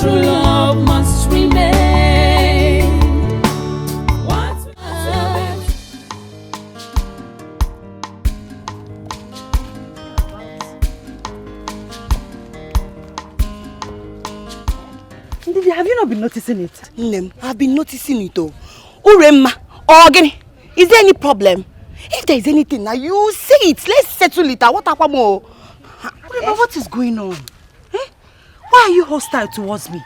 true love must remain. What's Ndidi, have you not been noticing it? Nnem, I've been noticing it though. Uremma, Ogini, is there any problem? If there is anything, now you say it. Let's settle it. What happened more? Uremma, what is going on? Eh? Why are you hostile towards me?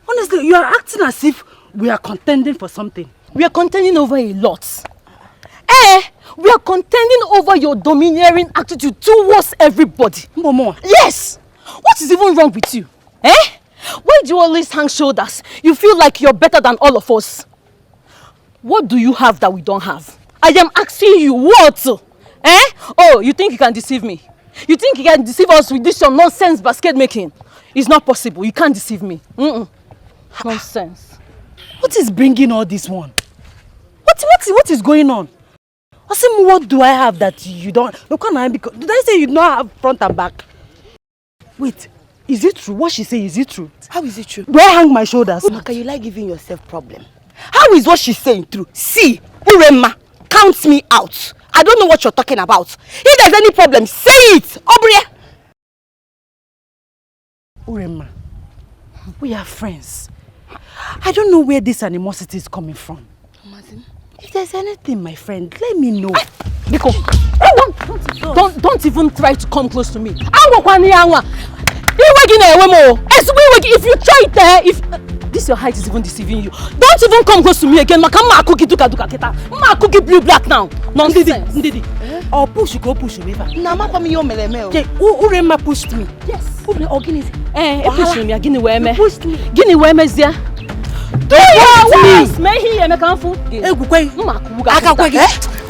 Honestly, you are acting as if we are contending for something. We are contending over a lot. We are contending over your domineering attitude towards everybody. Momo. Yes! What is even wrong with you? Why do you always hang shoulders? You feel like you're better than all of us. What do you have that we don't have? I am asking you, what? Oh, you think you can deceive me? You think you can deceive us with this your nonsense basket making? It's not possible. You can't deceive me. Nonsense. What is bringing all this one? What is going on? Asim, what do I have that you don't? Look, did I say you don't have front and back? Wait, is it true? What she say, is it true? How is it true? Do I hang my shoulders? Maka, you like giving yourself problem. How is what she's saying true? See, Uremma, count me out. I don't know what you're talking about. If there's any problem, say it. Obria. Uremma, we are friends. I don't know where this animosity is coming from. If there's anything, my friend, let me know. Biko, don't even try to come close to me. If you try it there, if this your height is even deceiving you, don't even come close to me again. Makama cookie to kadukaketa. Ma cookie blue black now. Nonsense. Ndidi. Or push me. Nama kwa miyo meleme. Uremma pushed me. Yes. Push me. Gini weme. Pushed me. Gini weme zia. Don't me here me kanfu. Egukwe. Ma kubuga. Akakwe.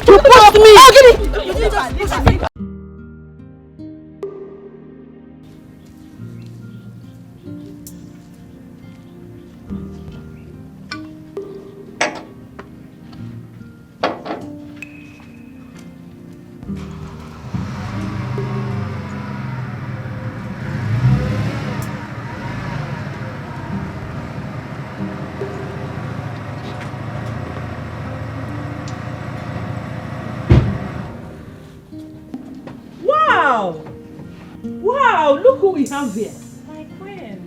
You pushed me. Gini. Wow, look who we have here. My queen.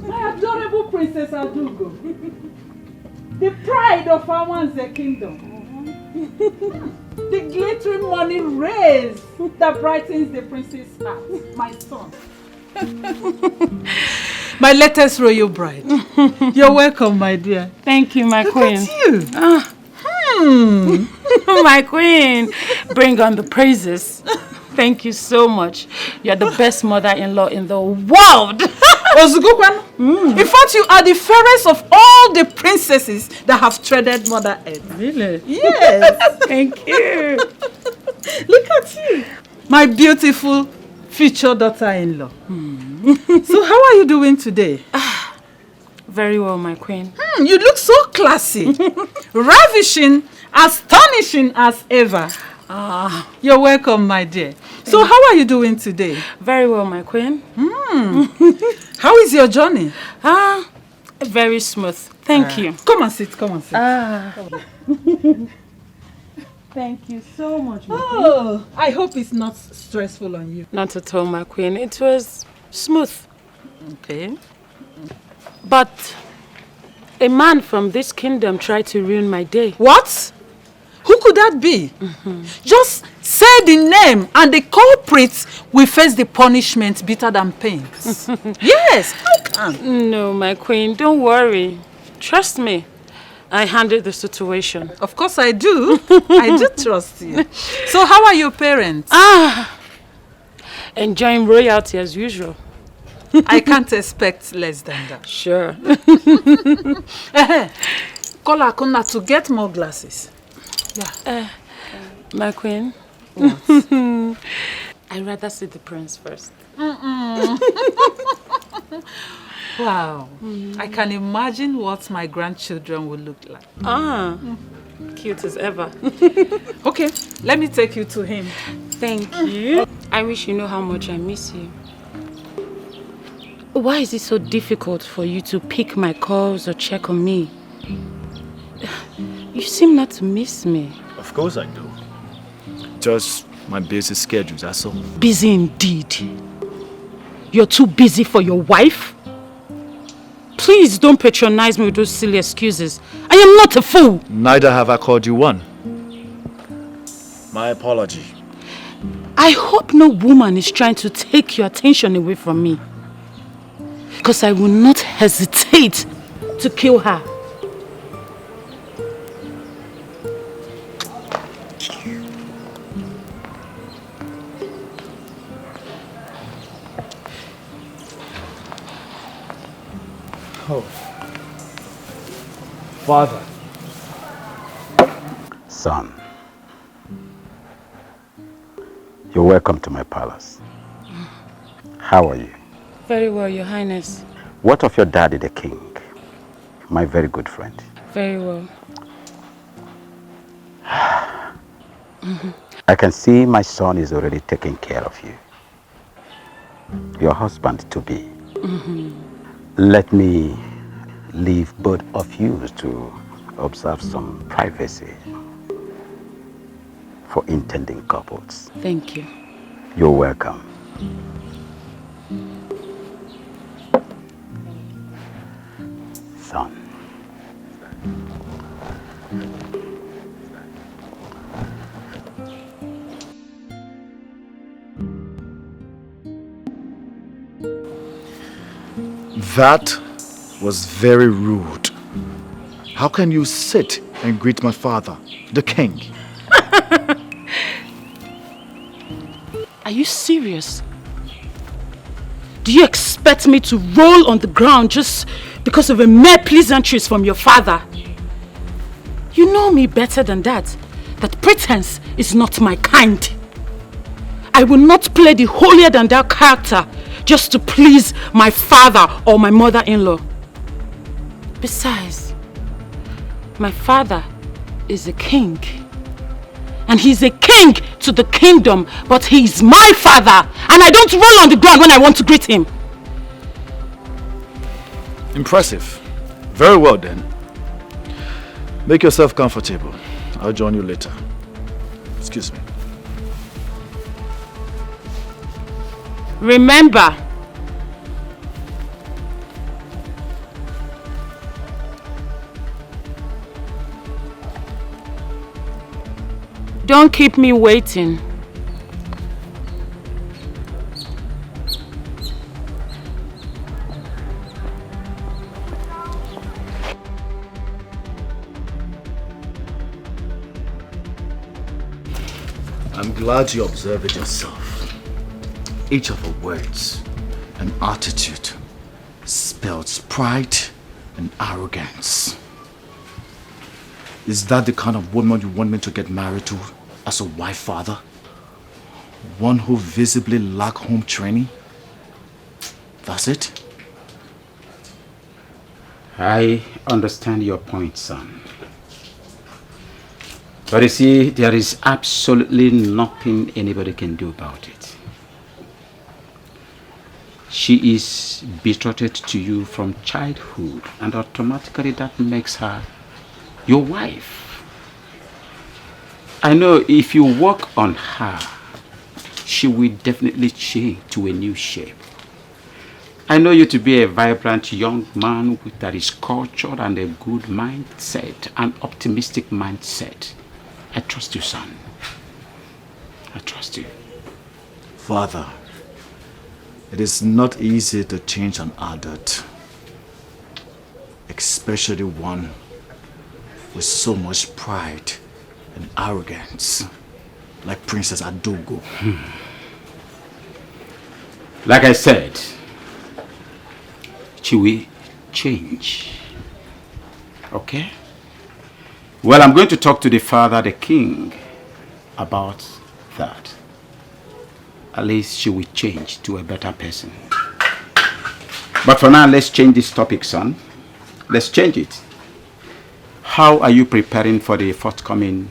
My adorable Princess Adugo. The pride of our kingdom. The glittering money rays that brightens the prince's heart. My son. My latest royal bride. You're welcome, my dear. Thank you, my queen. Look at you. My queen, bring on the praises. Thank you so much. You're the best mother-in-law in the world. In fact, you are the fairest of all the princesses that have treaded Mother Earth. Really? Yes. Thank you. Look at you. My beautiful future daughter-in-law. So how are you doing today? Very well, my queen. You look so classy. Ravishing, astonishing as ever. You're welcome, my dear. So how are you doing today? Very well, my queen. How is your journey? Very smooth. Thank you. Come and sit, come and sit. Thank you so much, my queen. I hope it's not stressful on you. Not at all, my queen. It was smooth. Okay. But a man from this kingdom tried to ruin my day. What? Who could that be? Just say the name and the culprits will face the punishment bitter than pains. Yes, how can? No, my queen, don't worry. Trust me. I handled the situation. Of course I do. I do trust you. So how are your parents? Enjoying royalty as usual. I can't expect less than that. Sure. Call Akuna to get more glasses. Yeah. My queen. What? I'd rather see the prince first. Wow. I can imagine what my grandchildren will look like. Cute as ever. Okay, let me take you to him. Thank you. I wish you know how much I miss you. Why is it so difficult for you to pick my calls or check on me? You seem not to miss me. Of course I do. Just my busy schedule, that's all. Busy indeed. You're too busy for your wife? Please don't patronize me with those silly excuses. I am not a fool. Neither have I called you one. My apology. I hope no woman is trying to take your attention away from me. Because I will not hesitate to kill her. Oh. Father. Son, you're welcome to my palace. How are you? Very well, Your Highness. What of your daddy, the king? My very good friend. Very well. I can see my son is already taking care of you. Your husband to be. Let me leave both of you to observe some privacy for intending couples. Thank you. You're welcome. Son. That was very rude. How can you sit and greet my father, the king? Are you serious? Do you expect me to roll on the ground just because of a mere pleasantries from your father? You know me better than that. That pretense is not my kind. I will not play the holier than thou character just to please my father or my mother-in-law. Besides, my father is a king. And he's a king to the kingdom, but he's my father. And I don't roll on the ground when I want to greet him. Impressive. Very well then. Make yourself comfortable. I'll join you later. Excuse me. Remember, don't keep me waiting. I'm glad you observed it yourself. Each of her words and attitude spells pride and arrogance. Is that the kind of woman you want me to get married to as a wife, father? One who visibly lacks home training? That's it? I understand your point, son. But you see, there is absolutely nothing anybody can do about it. She is betrothed to you from childhood, and automatically that makes her your wife. I know if you work on her, she will definitely change to a new shape. I know you to be a vibrant young man that is cultured and a good mindset, an optimistic mindset. I trust you, son. I trust you. Father, it is not easy to change an adult, especially one with so much pride and arrogance, like Princess Adogo. Like I said, she will change. Okay? Well, I'm going to talk to the father, the king, about that. At least she will change to a better person. But for now, let's change this topic, son. Let's change it. How are you preparing for the forthcoming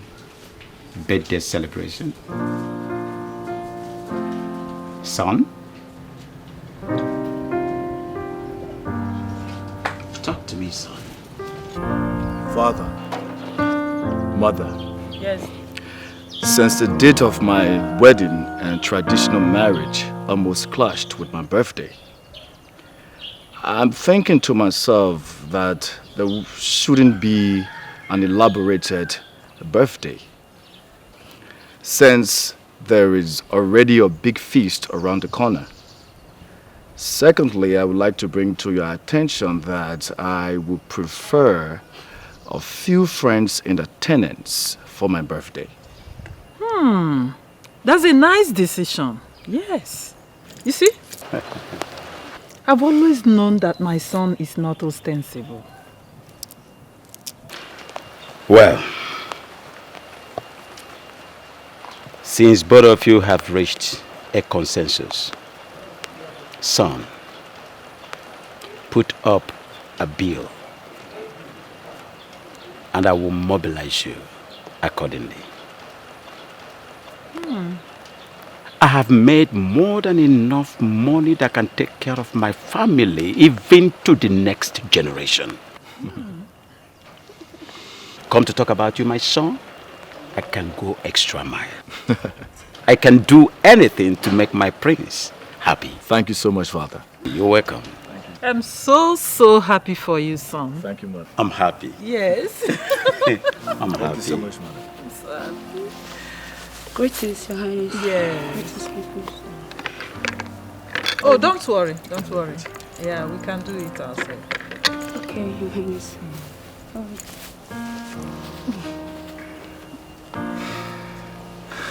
birthday celebration? Son? Talk to me, son. Father, mother, Yes. since the date of my wedding and traditional marriage almost clashed with my birthday, I'm thinking to myself that there shouldn't be an elaborated birthday, since there is already a big feast around the corner. Secondly, I would like to bring to your attention that I would prefer a few friends in attendance for my birthday. That's a nice decision. Yes. You see? I've always known that my son is not ostensible. Well, since both of you have reached a consensus, son, put up a bill and I will mobilize you accordingly. I have made more than enough money that can take care of my family even to the next generation. Come to talk about you, my son, I can go extra mile. I can do anything to make my prince happy. Thank you so much, Father. You're welcome. I'm so happy for you, son. Thank you, Mother. I'm happy. Yes. I'm happy. Thank you so much, Mother. Greetings, Your Highness. Yes. Greetings, people. Oh, don't worry. Don't worry. Yeah, we can do it ourselves. Okay, Your Highness.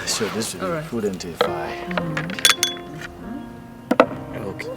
Sure, this should be All right. prudent if I... Okay.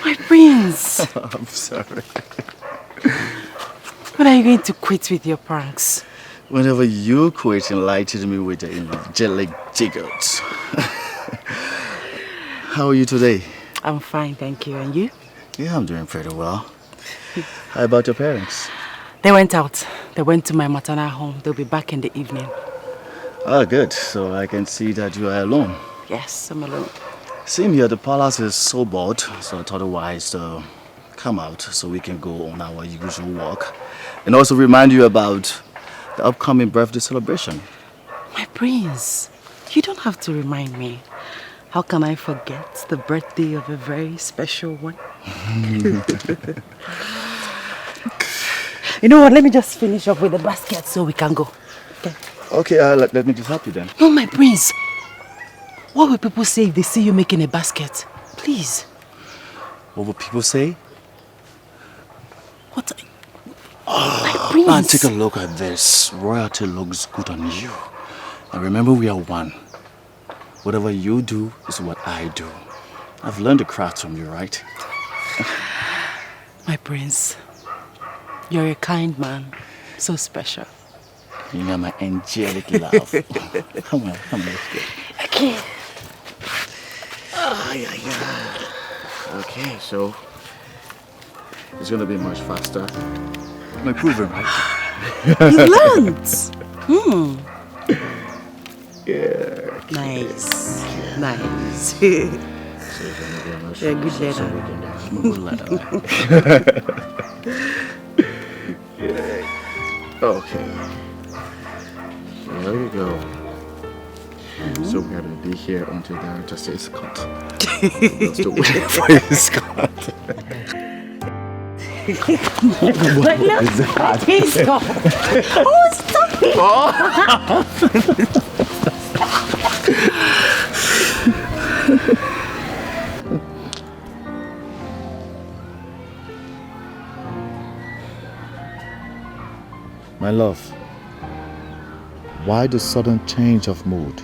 My prince. I'm sorry. When are you going to quit with your pranks? Whenever you quit enlightened me with the angelic jiggles. How are you today? I'm fine, thank you. And you? Yeah, I'm doing pretty well. How about your parents? They went out. They went to my maternal home. They'll be back in the evening. Ah, good. So I can see that you are alone. Yes, I'm alone. Same here, the palace is so bored, so I thought it wise to come out so we can go on our usual walk. And also remind you about the upcoming birthday celebration. My prince, you don't have to remind me. How can I forget the birthday of a very special one? You know what, let me just finish up with the basket so we can go. Okay. Okay, let me just help you then. No, my prince. What will people say if they see you making a basket? Please. What will people say? What? My prince. Man, take a look at this. Royalty looks good on you. And remember, we are one. Whatever you do is what I do. I've learned the craft from you, right? My prince, you're a kind man. So special. You know my angelic love. Come on, let's go. Okay. Oh, yeah. Okay, so it's gonna be much faster. My proven, right? You learned. Yeah. Nice. Nice. You're a good leader. I'm a good leader. Yeah. Okay. So there we go. So we're gonna be here until the director says cut. We'll still wait for his cut. Please stop. Oh, stop it. My love, why the sudden change of mood?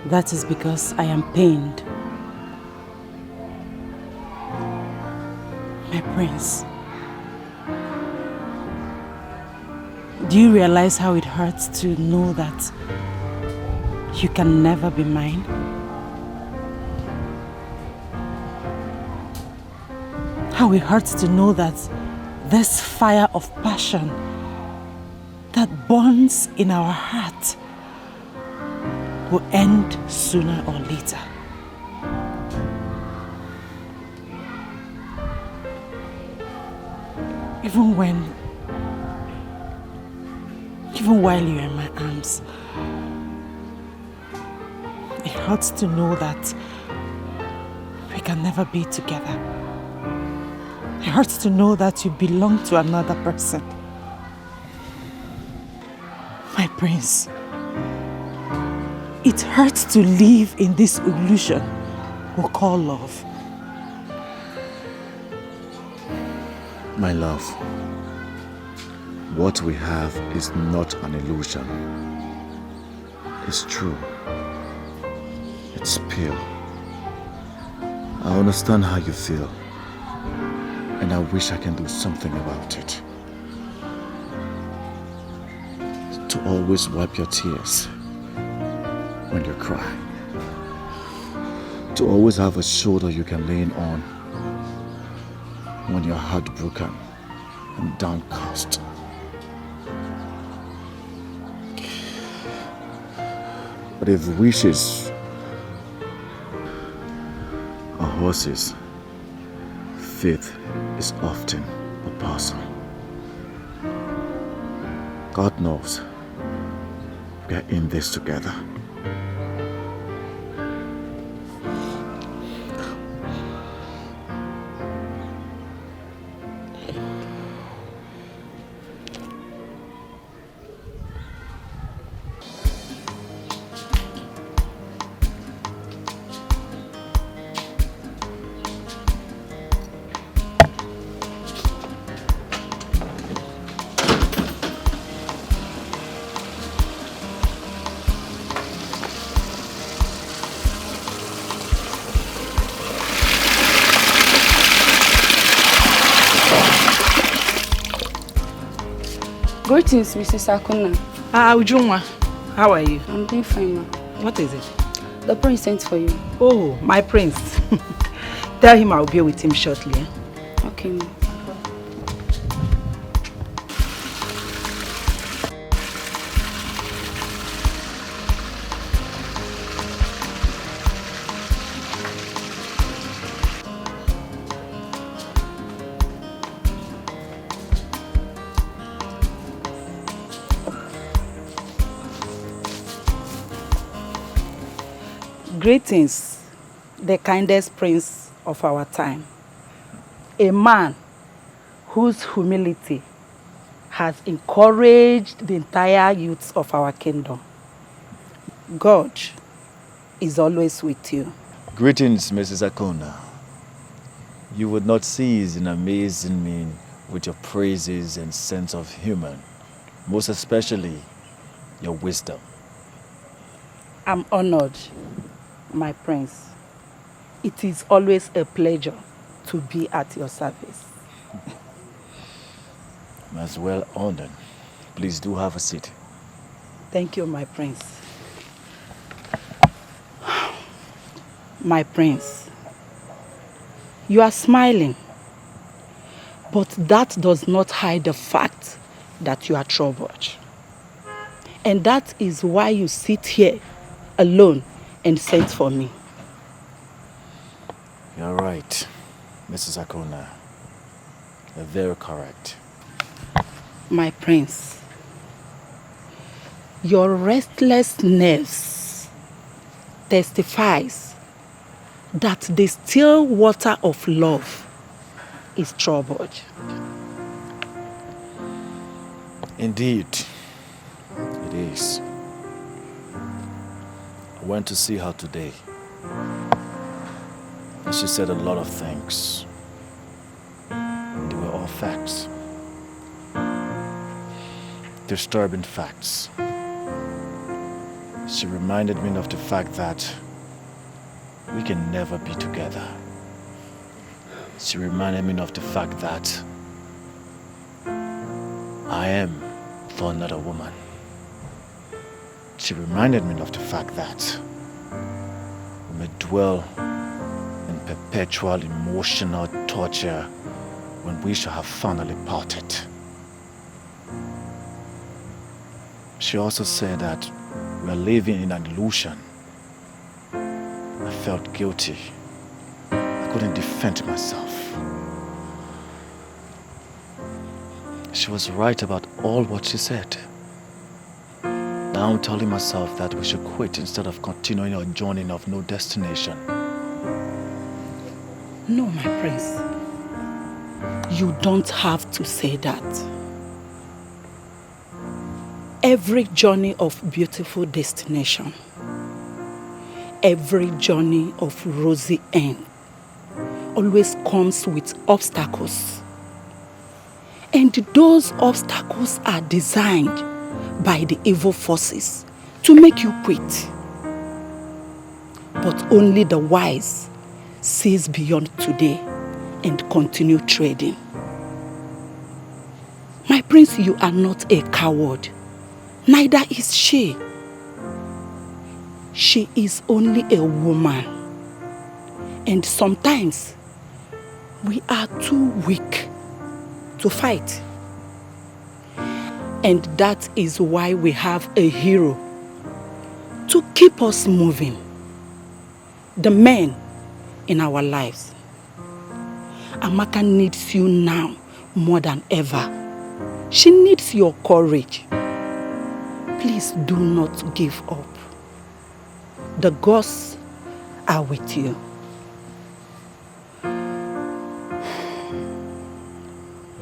That is because I am pained. My prince, do you realize how it hurts to know that you can never be mine? How it hurts to know that this fire of passion that burns in our heart will end sooner or later. Even while you're in my arms, it hurts to know that we can never be together. It hurts to know that you belong to another person. My prince, it hurts to live in this illusion we call love. My love, what we have is not an illusion. It's true. It's pure. I understand how you feel, and I wish I can do something about it. To always wipe your tears when you cry. To always have a shoulder you can lean on when you're heartbroken and downcast. But if wishes are horses, faith is often a person. God knows we are in this together. Greetings, Mrs. Akuna. Ujunwa, how are you? I'm doing fine, ma. What is it? The prince sent for you. Oh, my prince. Tell him I'll be with him shortly. Eh? Okay, ma. Greetings, the kindest prince of our time. A man whose humility has encouraged the entire youths of our kingdom. God is always with you. Greetings, Mrs. Akona. You would not cease in amazing me with your praises and sense of humor, most especially your wisdom. I'm honored, my prince. It is always a pleasure to be at your service. I'm as well honored. Please do have a seat. Thank you, my prince. My prince, you are smiling, but that does not hide the fact that you are troubled. And that is why you sit here alone and sent for me. You're right, Mrs. Akona. You're very correct. My prince, your restless nerves testifies that the still water of love is troubled. Indeed, it is. I went to see her today. And she said a lot of things. They were all facts. Disturbing facts. She reminded me of the fact that we can never be together. She reminded me of the fact that I am for another woman. She reminded me of the fact that we may dwell in perpetual emotional torture when we shall have finally parted. She also said that we are living in an illusion. I felt guilty. I couldn't defend myself. She was right about all what she said. Now I'm telling myself that we should quit instead of continuing our journey of no destination. No, my prince. You don't have to say that. Every journey of beautiful destination, every journey of rosy end, always comes with obstacles. And those obstacles are designed by the evil forces to make you quit. But only the wise sees beyond today and continue trading. My prince, you are not a coward. Neither is she. She is only a woman. And sometimes we are too weak to fight. And that is why we have a hero to keep us moving. The men in our lives. Amaka needs you now more than ever. She needs your courage. Please do not give up. The gods are with you.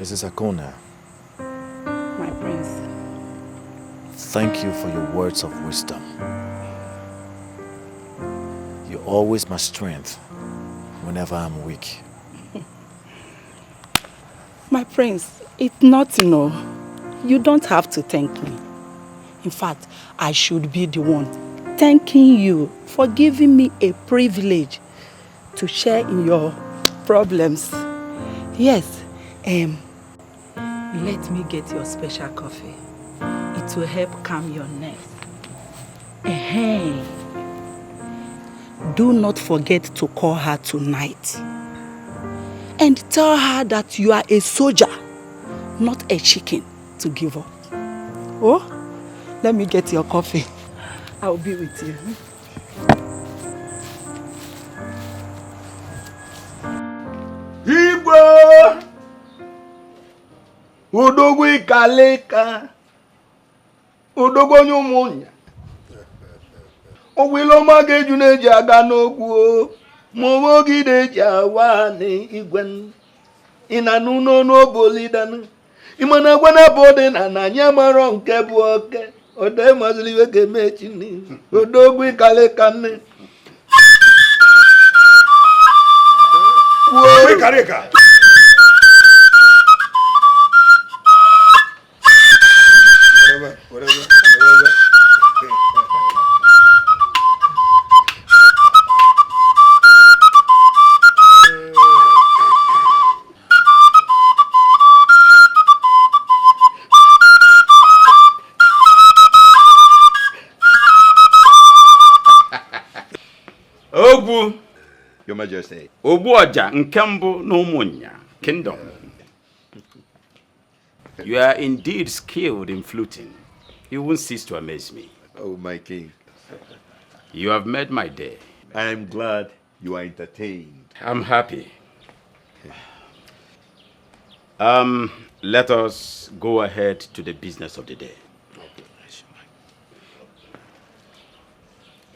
Mrs. Akona, My prince. thank you for your words of wisdom. You're always my strength whenever I'm weak. My prince, it's nothing, no. You don't have to thank me. In fact, I should be the one thanking you for giving me a privilege to share in your problems. Yes, let me get your special coffee. It will help calm your nerves. Do not forget to call her tonight. And tell her that you are a soldier, not a chicken to give up. Oh, let me get your coffee. I'll be with you. Igwe! Odogwu ikaleka. Odogwu onye ụmụnya. Ogwiloma ga-eju na-eji aga n'ogwu. Mụmụ gị na-eji awa n'igwe. Ina n'ụlọ n'obolidan. Imana gwana bode na nanya maro nke bụ oke. Ode mazili iwe ga-eme echi ni. Odogwu ikaleka nne. Kareka. Whatever. Ogbu, Your Majesty. Ogbu Oja nke mbụ n'Ụmụnya Kingdom. You are indeed skilled in fluting. You won't cease to amaze me. Oh, my king. You have made my day. I am glad you are entertained. I'm happy. Let us go ahead to the business of the day.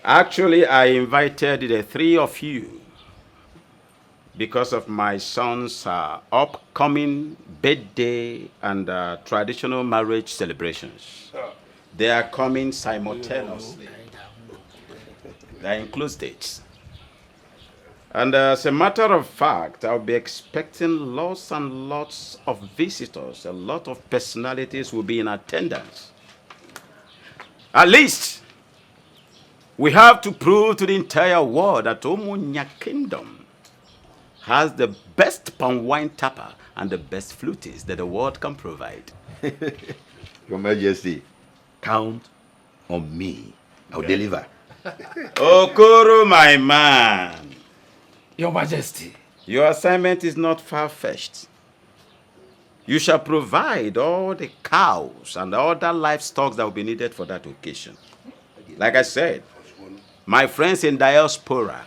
Actually, I invited the three of you because of my son's upcoming birthday and traditional marriage celebrations. They are coming simultaneously. That includes dates. And as a matter of fact, I'll be expecting lots and lots of visitors. A lot of personalities will be in attendance. At least, we have to prove to the entire world that Omunya Kingdom has the best palm wine tapper and the best flutist that the world can provide. Your Majesty, count on me. I'll deliver. Okoro, my man. Your Majesty. Your assignment is not far-fetched. You shall provide all the cows and other livestock that will be needed for that occasion. Like I said, my friends in diaspora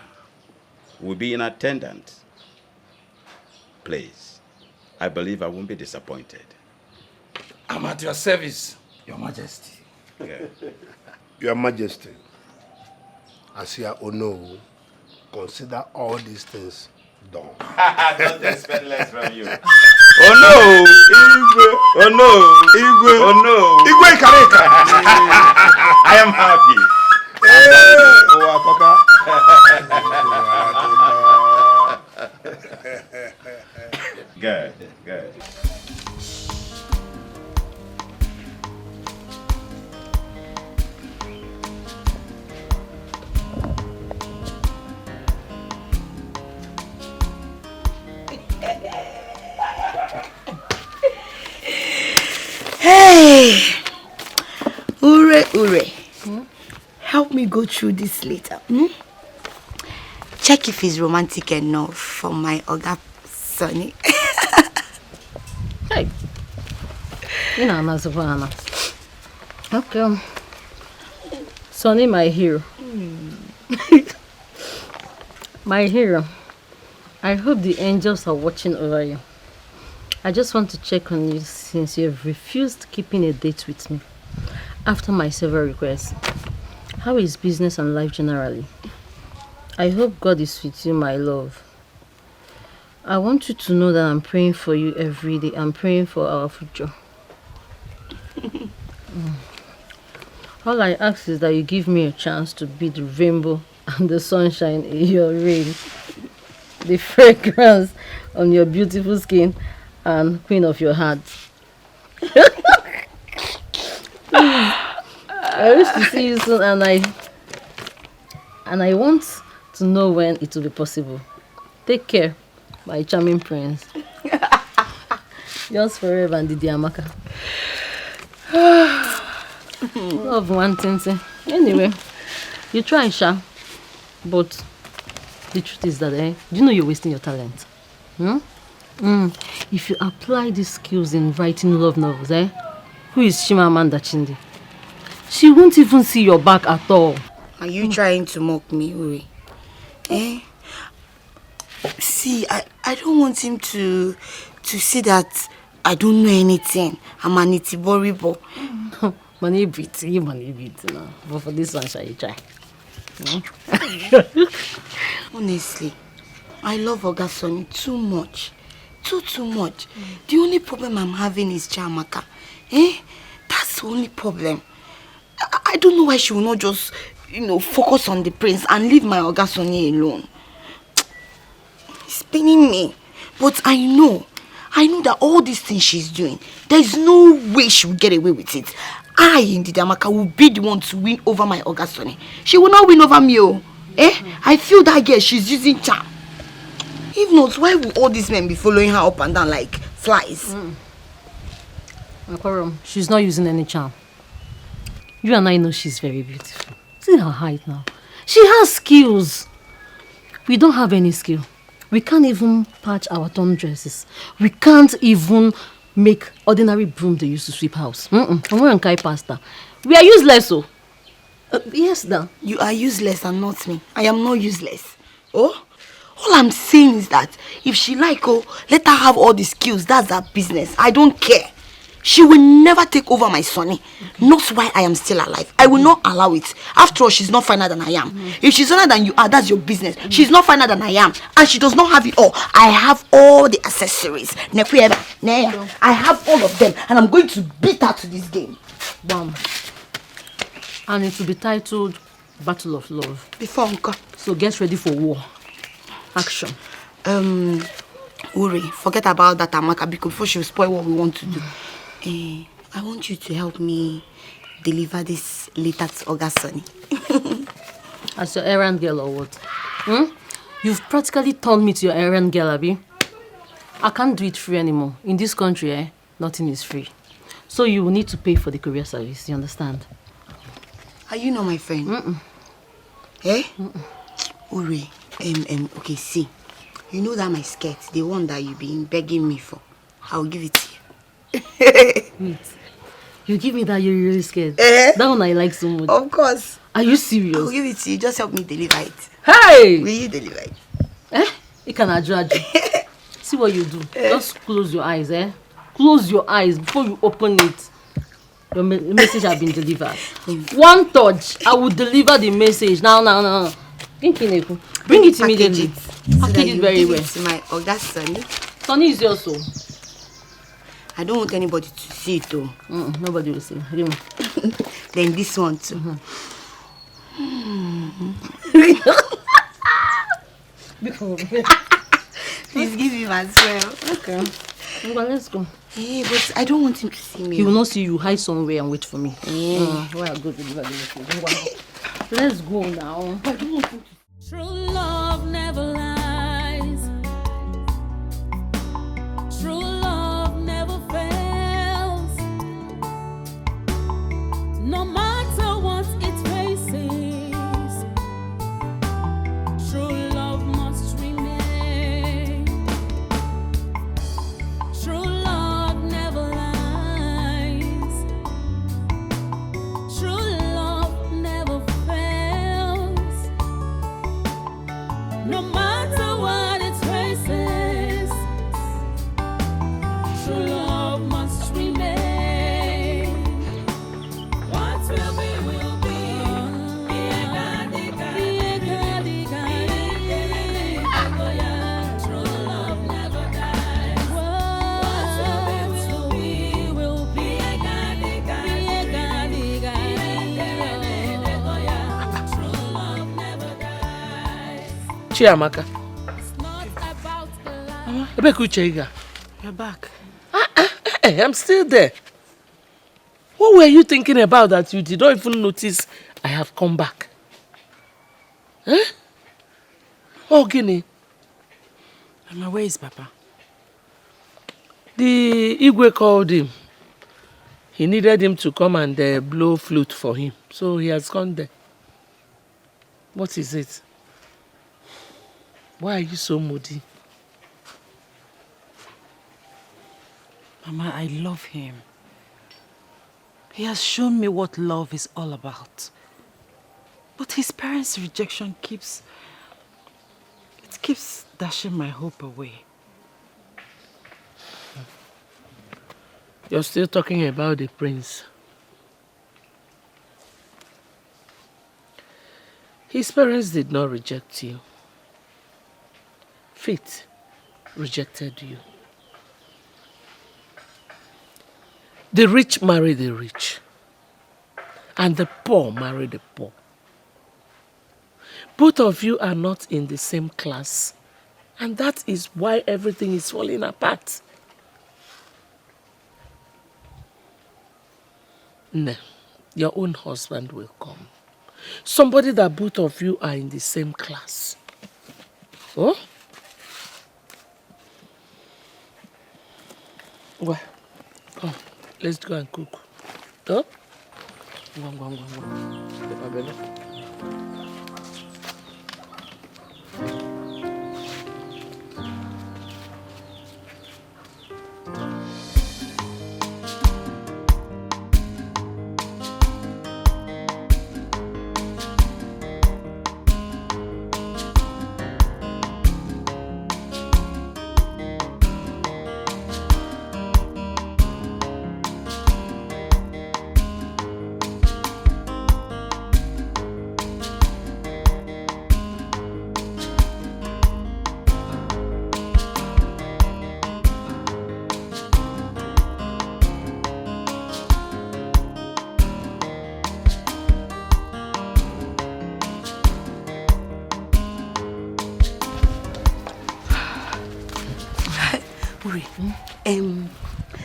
will be in attendance. Please, I believe I won't be disappointed. I'm at your service, Your Majesty. Yeah. Your Majesty, as you know, consider all these things done. Don't expect less from you. Oh no! Igwe! Oh no! Igwe! Oh no! Igwe Kareka! I am happy. Good, good. Hey! Ure, Ure. Help me go through this later. Check if he's romantic enough for my Oga Sonny. Hey. You know, Anna. Okay. Sonny, my hero. My hero. I hope the angels are watching over you. I just want to check on you since you have refused keeping a date with me after my several requests. How is business and life generally? I hope God is with you, my love. I want you to know that I'm praying for you every day. I'm praying for our future. All I ask is that you give me a chance to be the rainbow and the sunshine in your rain, the fragrance on your beautiful skin, and queen of your heart. I wish to see you soon, and I want to know when it will be possible. Take care, my charming prince. Yours forever, and Didi Amaka. Love one thing. Anyway, you try, Sha. But the truth is that, do you know you're wasting your talent? If you apply these skills in writing love novels, who is Chimamanda Chindi? She won't even see your back at all. Are you trying to mock me, Uri? See, I don't want him to see that I don't know anything. I'm an itiboribo. Money beat. No. But for this one, shall you try? Honestly, I love Oga Sonny too much. Too much. The only problem I'm having is Chiamaka. That's the only problem. I don't know why she will not just, focus on the prince and leave my Oga Sonny alone. It's paining me. But I know that all these things she's doing, there's no way she will get away with it. I, indeed, Amaka, will be the one to win over my Oga Sonny. She will not win over me, I feel that girl, she's using charm. If not, why will all these men be following her up and down like flies? Akoro, she's not using any charm. You and I know she's very beautiful. See her height now. She has skills. We don't have any skill. We can't even patch our torn dresses. We can't even make ordinary broom they used to sweep house. And we're on Kai Pasta. We are useless, so. Yes, Dan. You are useless and not me. I am not useless. Oh? All I'm saying is that if she let her have all the skills, that's her business. I don't care. She will never take over my sonny. Not why I am still alive. I will not allow it. After all, she's not finer than I am. If she's finer than you are, that's your business. She's not finer than I am. And she does not have it all. I have all the accessories. I have all of them. And I'm going to beat her to this game. Bam. And it will be titled Battle of Love. Before Uncle. So get ready for war. Action. Uri, forget about that Amaka because before she will spoil what we want to do. I want you to help me deliver this letter to August Sonny. As your errand girl or what? You've practically turned me to your errand girl, Abi. I can't do it free anymore. In this country, nothing is free. So you will need to pay for the courier service, you understand? Are you not my friend? Uri, okay, see. You know that my skirt, the one that you've been begging me for, I'll give it to you. Wait, you give me that you're really scared? That one I like so much. Of course. Are you serious? I'll give it to you. Just help me deliver it. Hey! Will you deliver it? You can judge. See what you do. Just close your eyes, Close your eyes before you open it. Your message has been delivered. One touch, I will deliver the message. Now. Bring it immediately. Package it very well. To my August Sonny. Sonny is yours, so. I don't want anybody to see it though. Nobody will see. Then this one too. Please give him as well. Okay. Well, let's go. Hey, but I don't want him to see me. He will not see you. Hide somewhere and wait for me. Where I go to deliver the message. Let's go now. I don't want him to. True love never lies. True love never fails. No matter what it faces, true love must remain. True love never lies. True love never fails. No matter what it faces, true love must remain. What will be, will be. True love never dies. What will be, will be. True love never dies. Chiamaka. It's not about the life. Ebekucheiga. You're back. Hey, I'm still there. What were you thinking about that you did not even notice I have come back? Oh, Guinea. Mama, where is Papa? The Igwe called him. He needed him to come and blow flute for him. So he has gone there. What is it? Why are you so moody? Mama, I love him. He has shown me what love is all about. But his parents' rejection keeps dashing my hope away. You're still talking about the prince. His parents did not reject you. Fate rejected you. The rich marry the rich, and the poor marry the poor. Both of you are not in the same class, and that is why everything is falling apart. No, your own husband will come. Somebody that both of you are in the same class. Oh? Well, come. Let's go and cook. Huh? Go.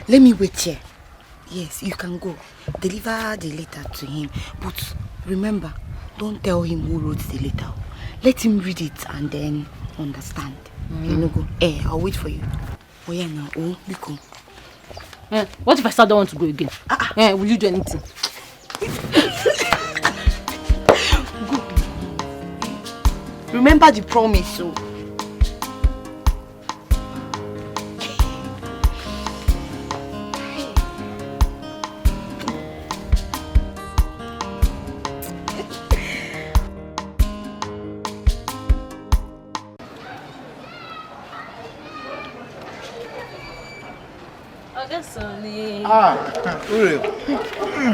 Let me wait here. Yes, you can go. Deliver the letter to him. But remember, don't tell him who wrote the letter. Let him read it and then understand. You know, go. I'll wait for you. Oh yeah, now. Oh, Biko. What if I still don't want to go again? Will you do anything? Remember the promise, so.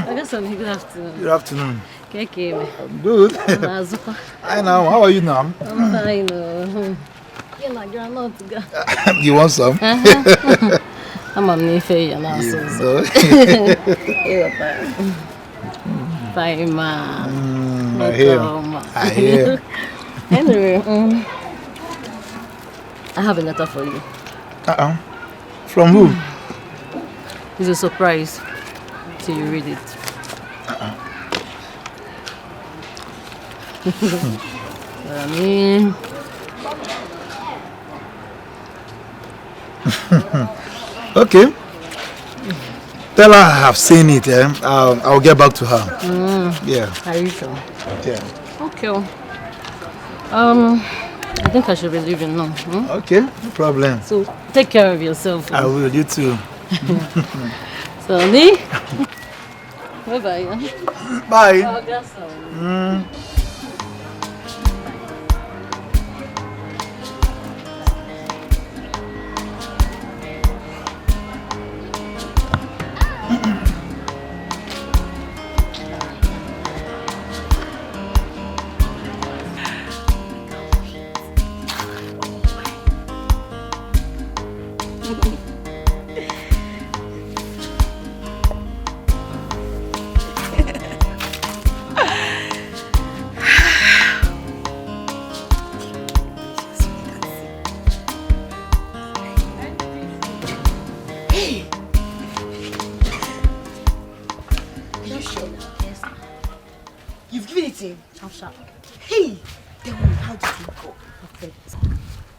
Good afternoon. Good afternoon. Okay. I'm good. Hi now, how are you now? I'm fine. You're not good. You want some? I'm on Nife, and also. Fine, ma. I hear. Anyway, I have a letter for you. From who? It's a surprise till you read it. Okay. Tell her I have seen it. I'll get back to her. Yeah. Are you sure? Yeah. Okay. I think I should be leaving now. Okay, no problem. So take care of yourself. I will. You too. Sonny. Bye. Bye.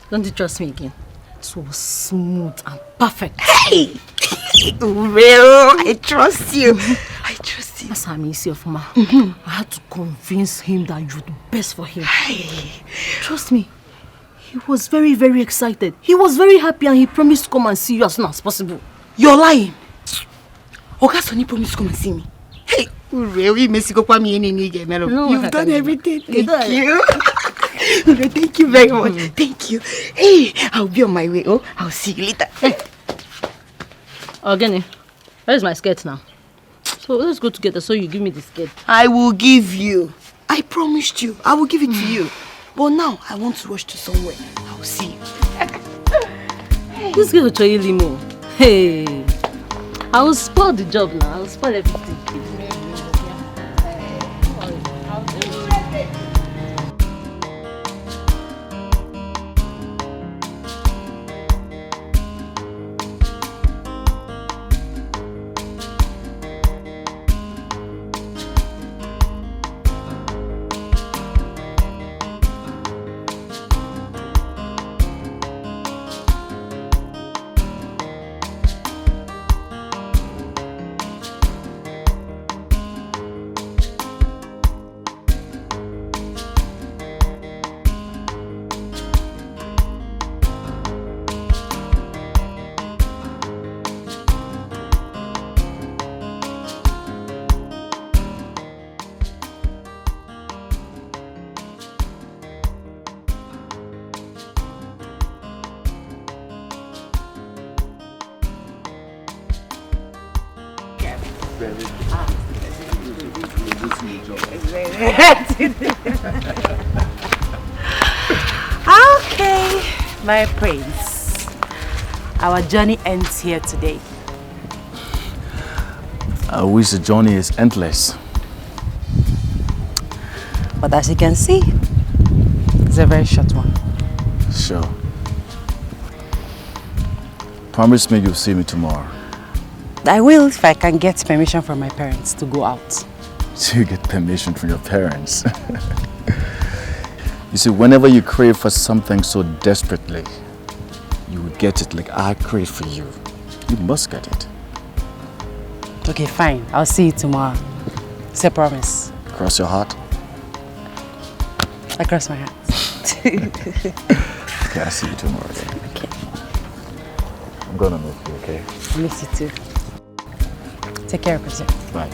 Don't you trust me again? It was smooth and perfect. Hey! Well, I trust you. I trust you. That's how I miss you, Fuma. I had to convince him that you're the best for him. Hey. Trust me. He was very, very excited. He was very happy and he promised to come and see you as soon as possible. You're lying. Oga Sonny promised to come and see me. Hey, really, you've done everything. Thank you. Thank you very much. Thank you. Hey, I'll be on my way. Oh, I'll see you later. Hey. Ogeni, where's my skirt now? So let's go together so you give me the skirt. I will give you. I promised you. I will give it to you. But now, I want to rush to somewhere. I will see you. This girl will try limo. Hey, I will spoil the job now. I will spoil everything. Okay, my prince. Our journey ends here today. I wish the journey is endless. But as you can see, it's a very short one. Sure. Promise me you'll see me tomorrow. I will if I can get permission from my parents to go out. So you get permission from your parents. You see, whenever you crave for something so desperately, you will get it like I crave for you. You must get it. Okay, fine. I'll see you tomorrow. It's a promise. Cross your heart? I cross my heart. Okay, I'll see you tomorrow then. Okay. I'm gonna miss you, okay? I miss you too. Take care of yourself. Bye.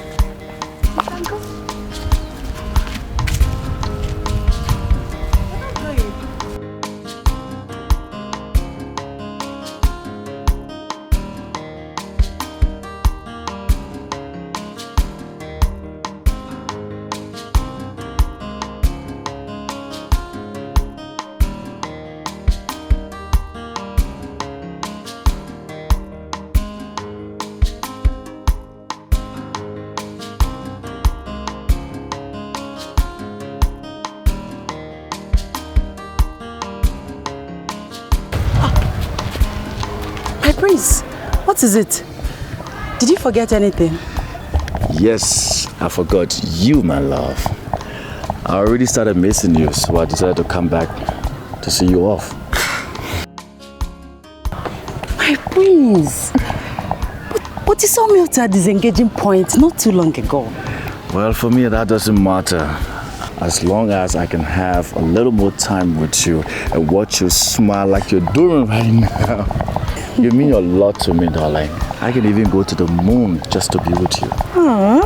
Prince, what is it? Did you forget anything? Yes, I forgot you, my love. I already started missing you, so I decided to come back to see you off. My prince! But you saw me out at this engaging point not too long ago. Well, for me, that doesn't matter. As long as I can have a little more time with you and watch you smile like you're doing right now. You mean a lot to me, darling. I can even go to the moon just to be with you. Aww.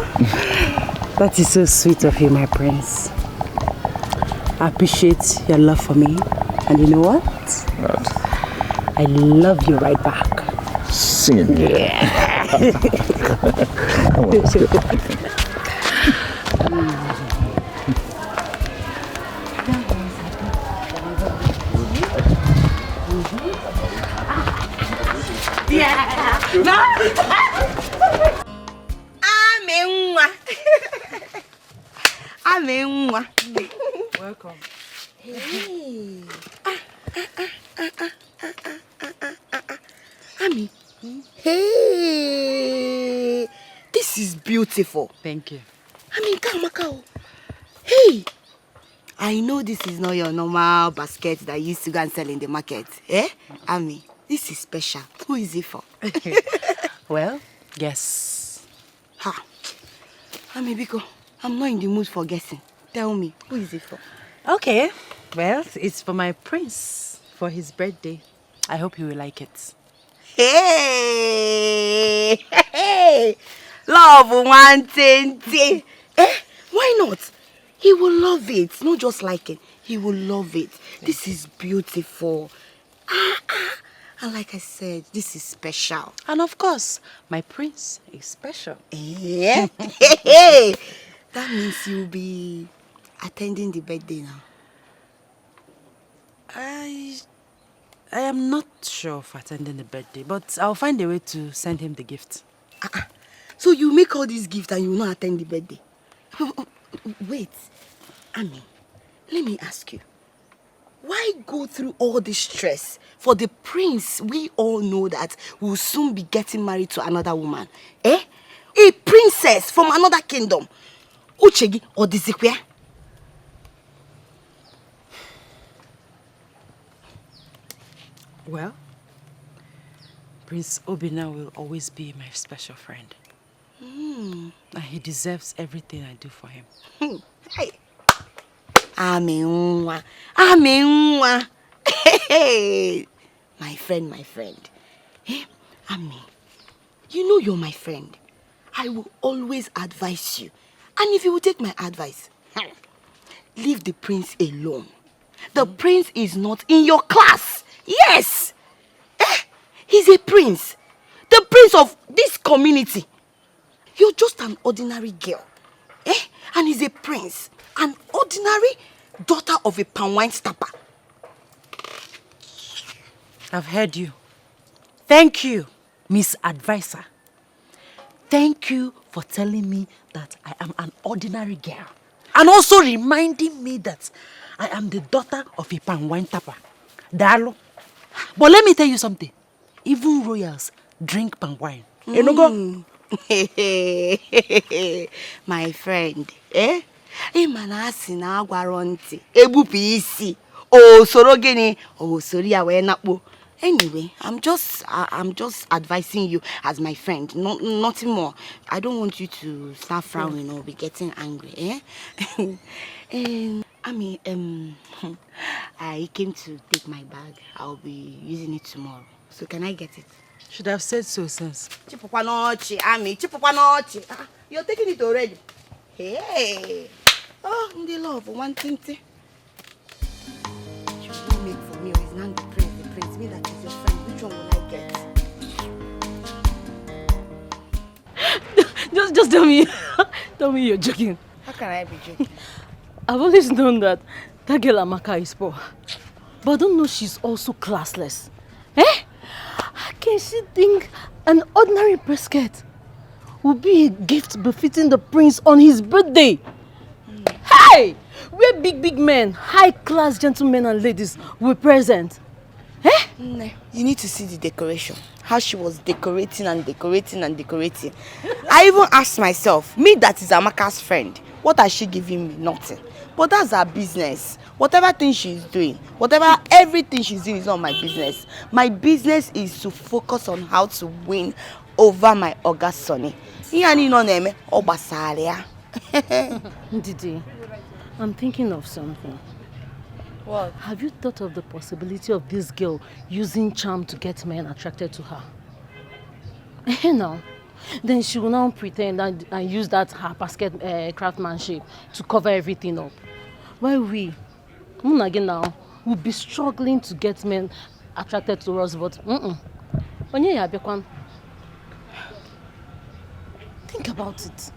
That is so sweet of you, my prince. I appreciate your love for me. And you know what? What? I love you right back. Sing it. Yeah. Come on, let's go. Welcome. Hey. Ami. Hey. This is beautiful. Thank you. Kamaka. Hey. I know this is not your normal basket that you used to go and sell in the market. Eh? Ami, this is special. Who is it for? Well, guess. Ha. Ami Biko, I'm not in the mood for guessing. Tell me, who is it for? Okay. Well, it's for my prince for his birthday. I hope he will like it. Hey! Hey! Love one thing. Eh? Why not? He will love it. Not just like it. He will love it. This is beautiful. And like I said, this is special. And of course, my prince is special. Yeah. Hey! That means you'll be attending the birthday now. I am not sure of attending the birthday, but I'll find a way to send him the gift. So you make all these gifts and you will not attend the birthday? Wait, Ami, let me ask you. Why go through all this stress for the prince we all know that will soon be getting married to another woman? Eh? A princess from another kingdom. Uchegi or Dizikwe? Well, Prince Obina will always be my special friend. And he deserves everything I do for him. Hey. Amenwa. Hey. My friend. Hey, Ami, you know you're my friend. I will always advise you. And if you will take my advice, leave the prince alone. The prince is not in your class. Yes. He's a prince. The prince of this community. You're just an ordinary girl. And he's a prince. An ordinary daughter of a palm wine stopper. I've heard you. Thank you, Miss Advisor. Thank you for telling me that I am an ordinary girl. And also reminding me that I am the daughter of a palm wine tapper. Darlo. But let me tell you something. even royals drink palm wine. You know go? My friend, eh? Imanasi na agwaronti. Ebupu isi. Oh, soro gini. Oh, sorry, awe nakpo. Anyway, I'm just advising you as my friend, nothing more. I don't want you to start frowning or be getting angry, eh? I came to take my bag. I'll be using it tomorrow. So can I get it? Should have said so since. Chipupanochi, you're taking it already. Hey. Oh, in the love, one thing. You don't make for me, or is not the prince. Me that is your friend. Which one will I get? just tell me. Tell me you're joking. How can I be joking? I've always known that girl Amaka is poor. But I don't know she's also classless. Eh? How can she think an ordinary brisket would be a gift befitting the prince on his birthday? Hey! Where big men, high-class gentlemen and ladies were present. Eh? You need to see the decoration. How she was decorating. I even asked myself, me that is Amaka's friend, what has she given me? Nothing. But that's her business. Whatever thing she's doing, everything she's doing is not my business. My business is to focus on how to win over my Oga Sonny. Didi, I'm thinking of something. What? Have you thought of the possibility of this girl using charm to get men attracted to her? No. Then she will now pretend and use that her basket craftsmanship to cover everything up. While we, again now, will be struggling to get men attracted to us, but think about it.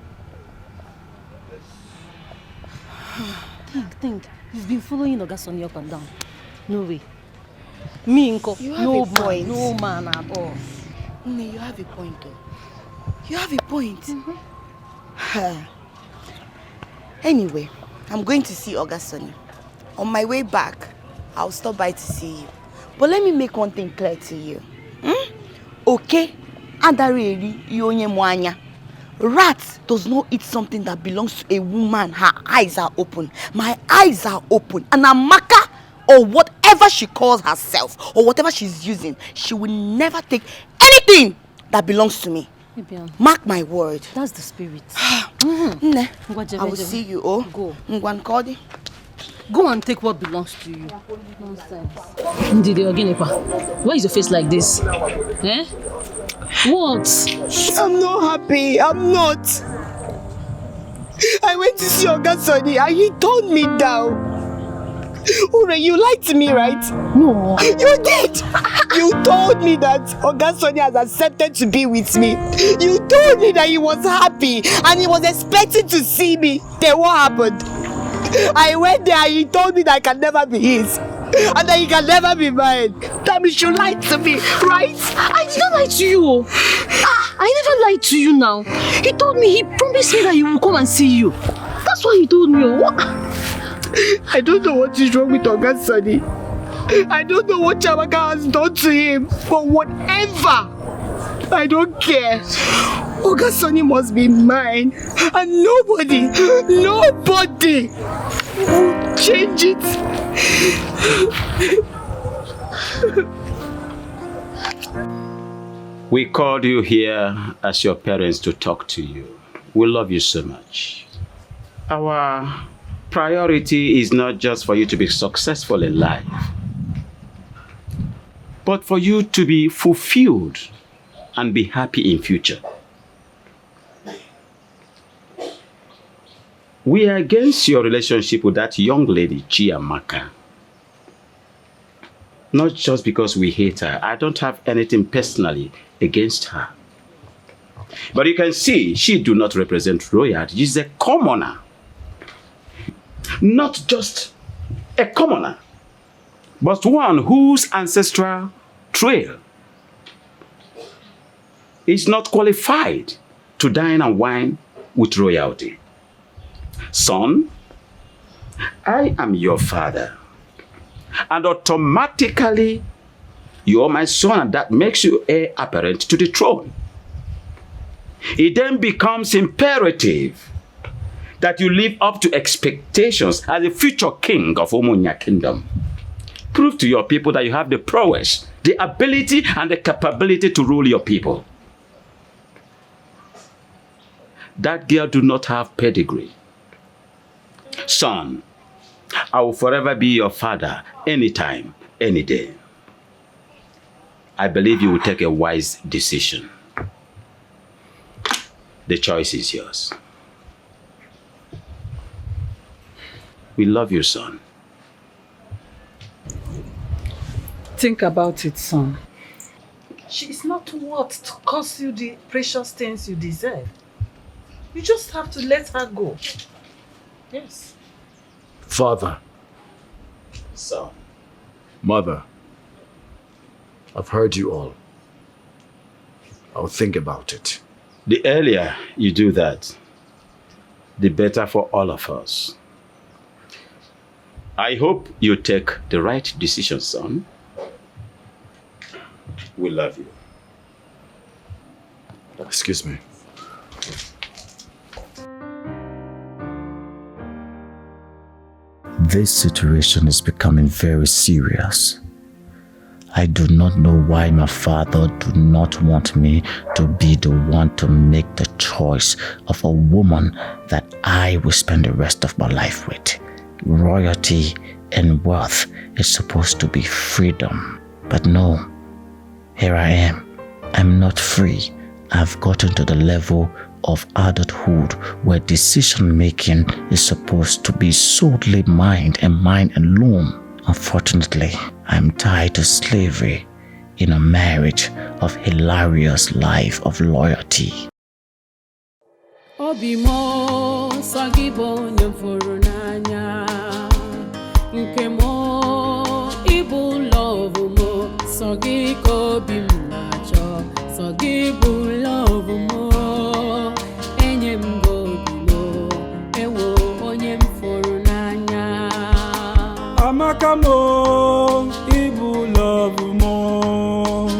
Think. You've been following Ogasoni up and down. No way. Me, Nko. No man at all. You have a point, though. You have a point. Anyway, I'm going to see Ogasoni. On my way back, I'll stop by to see you. But let me make one thing clear to you. Okay? Adareri yonye mwanya. Rat does not eat something that belongs to a woman. Her eyes are open. My eyes are open. And Amaka, or whatever she calls herself, or whatever she's using, she will never take anything that belongs to me. Mark my word. That's the spirit. I will see you. Go. Go and take what belongs to you. Nonsense. Ndidi Oginepa, why is your face like this? Eh? What? I'm not happy. I'm not. I went to see Ogasoni and he turned me down. Ure, you lied to me, right? No. You did. You told me that Ogasoni has accepted to be with me. You told me that he was happy and he was expecting to see me. Then what happened? I went there and he told me that I can never be his. And that he can never be mine. That means you lied to me, right? I did not lie to you. I never lied to you now. He told me, he promised me that he will come and see you. That's why he told me. What? I don't know what is wrong with Ogasoni. I don't know what Chamaka has done to him. But whatever, I don't care. Ogasoni must be mine. And nobody will change it. We called you here as your parents to talk to you. We love you so much. Our priority is not just for you to be successful in life, but for you to be fulfilled and be happy in future. We are against your relationship with that young lady, Chiamaka. Not just because we hate her. I don't have anything personally against her. But you can see, she do not represent royalty. She's a commoner. Not just a commoner, but one whose ancestral trail is not qualified to dine and wine with royalty. Son, I am your father, and automatically You are my son, and that makes you heir apparent to the throne. It then becomes imperative that you live up to expectations as the future king of Umunya Kingdom. Prove to your people that you have the prowess, the ability, and the capability to rule your people. That girl do not have pedigree. Son, I will forever be your father, anytime, any day. I believe you will take a wise decision. The choice is yours. We love you, son. Think about it, son. She is not worth to cost you the precious things you deserve. You just have to let her go. Yes. Father. Son. Mother. I've heard you all. I'll think about it. The earlier you do that, the better for all of us. I hope you take the right decision, son. We love you. Excuse me. This situation is becoming very serious. I do not know why my father do not want me to be the one to make the choice of a woman that I will spend the rest of my life with. Royalty and wealth is supposed to be freedom. But no, here I am. I'm not free. I've gotten to the level of adulthood where decision making is supposed to be solely mine and mine alone. Unfortunately, I'm tied to slavery in a marriage of hilarious life of loyalty. Obimo sagibo nyamfuru nanya nkemo ibu love mo sagiko bimnacho sagibu love mo enyemgo bimo ewo onyemfuru nanya Amakamo ibu love mo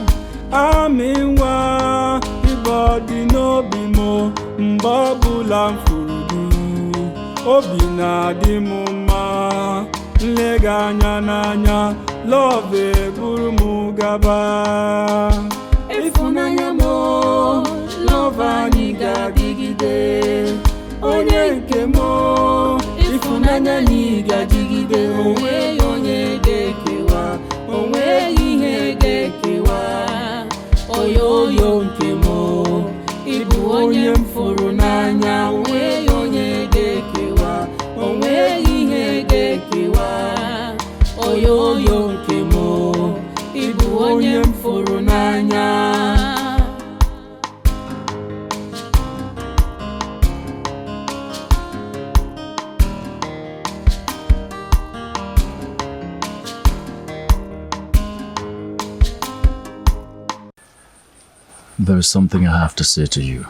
aminwa ibodi no bimo mbabula mfurudi obi na di muma nlega anya n'anya love buru mugaba ifunanya mo love anyị ga-adịgide onye nke mo ifunanya anyị ga-adịgide onwe onye ga-ekewa onwe ihe ga-ekewa oyoyo nke mo ibu onye mfuru n'anya onwe onye ga-ekewa onwe ihe ga-ekewa oyoyo nke mo ibu onye mfuru n'anya. There is something I have to say to you.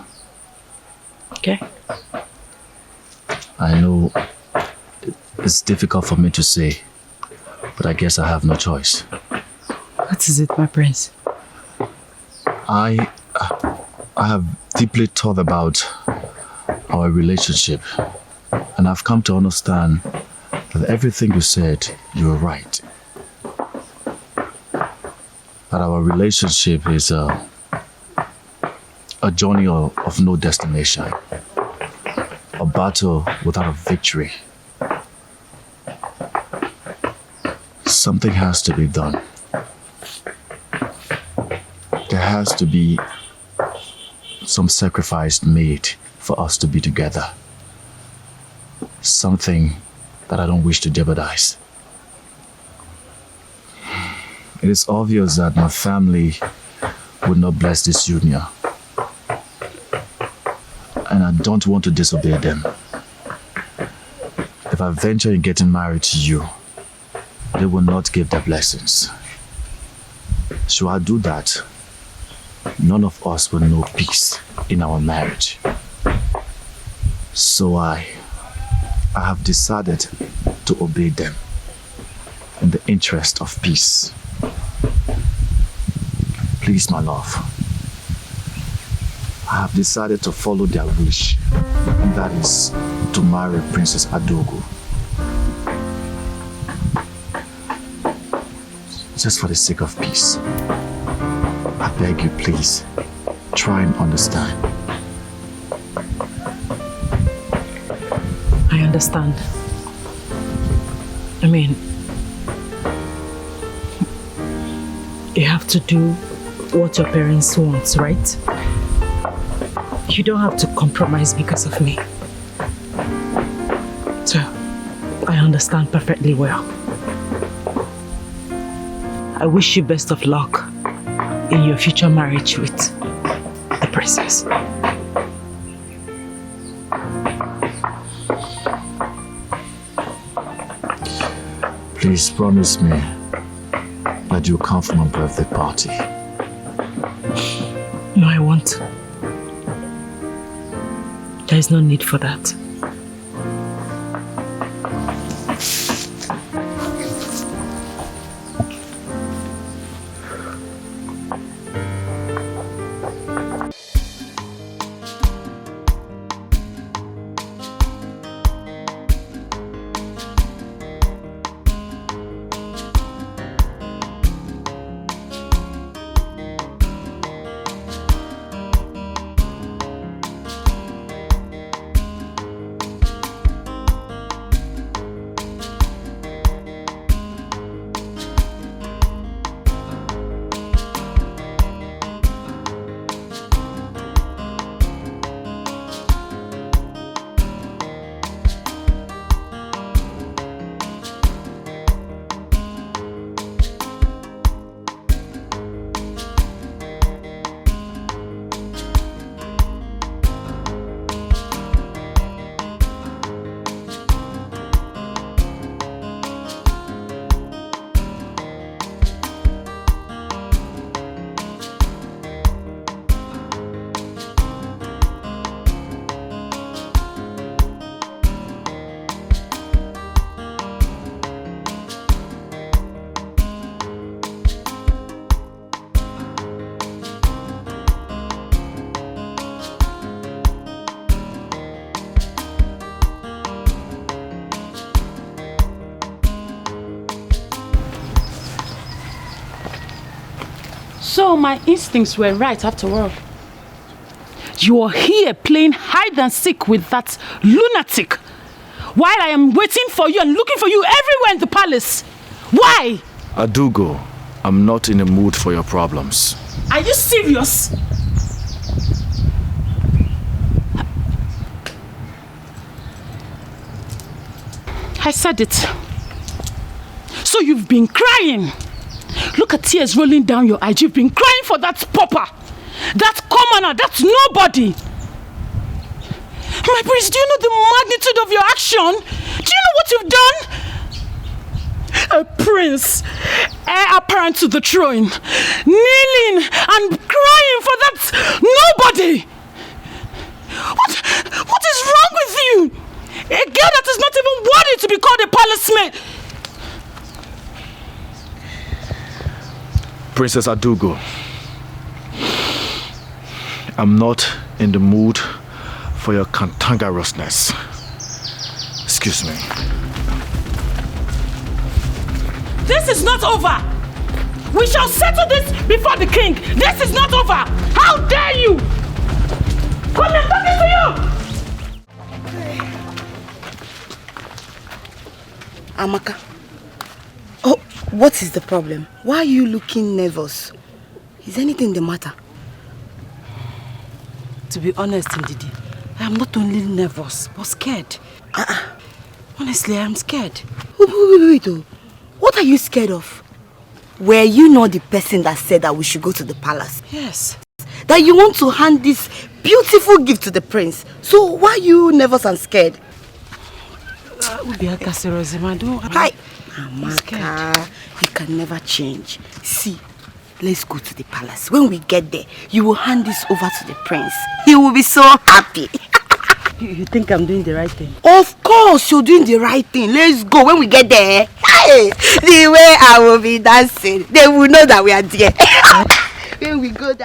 Okay. I know it's difficult for me to say, but I guess I have no choice. What is it, my prince? I have deeply thought about our relationship, and I've come to understand that everything you said, you were right. That our relationship is a journey of no destination, a battle without a victory. Something has to be done. There has to be some sacrifice made for us to be together. Something that I don't wish to jeopardize. It is obvious that my family would not bless this union. And I don't want to disobey them. If I venture in getting married to you, they will not give their blessings. Should I do that, none of us will know peace in our marriage. So I have decided to obey them in the interest of peace. Please, my love. I have decided to follow their wish. And that is to marry Princess Adogo. Just for the sake of peace. I beg you, please, try and understand. I understand. I mean, you have to do what your parents want, right? You don't have to compromise because of me. So, I understand perfectly well. I wish you best of luck in your future marriage with the princess. Please promise me that you'll come for my birthday party. No, I won't. There is no need for that. So my instincts were right after all. You are here playing hide and seek with that lunatic while I am waiting for you and looking for you everywhere in the palace. Why? Adugo, I'm not in the mood for your problems. Are you serious? I said it. So you've been crying. Look at tears rolling down your eyes. You've been crying for that pauper, that commoner, that nobody. My prince, do you know the magnitude of your action? Do you know what you've done? A prince, heir apparent to the throne, kneeling and crying for that nobody. What is wrong with you? A girl that is not even worthy to be called a palace maid. Princess Adugo, I'm not in the mood for your cantankerousness. Excuse me. This is not over. We shall settle this before the king. This is not over. How dare you? Come here, talking to you. Amaka. Oh, what is the problem? Why are you looking nervous? Is anything the matter? To be honest, Ndidi, I am not only nervous, but scared. Honestly, I am scared. Wait. What are you scared of? Were you not the person that said that we should go to the palace? Yes. That you want to hand this beautiful gift to the prince. So why are you nervous and scared? Amaka, you can never change. See, let's go to the palace. When we get there, you will hand this over to the prince. He will be so happy. You think I'm doing the right thing? Of course, you're doing the right thing. Let's go. When we get there, hey, the way I will be dancing, they will know that we are there. Then we go that way.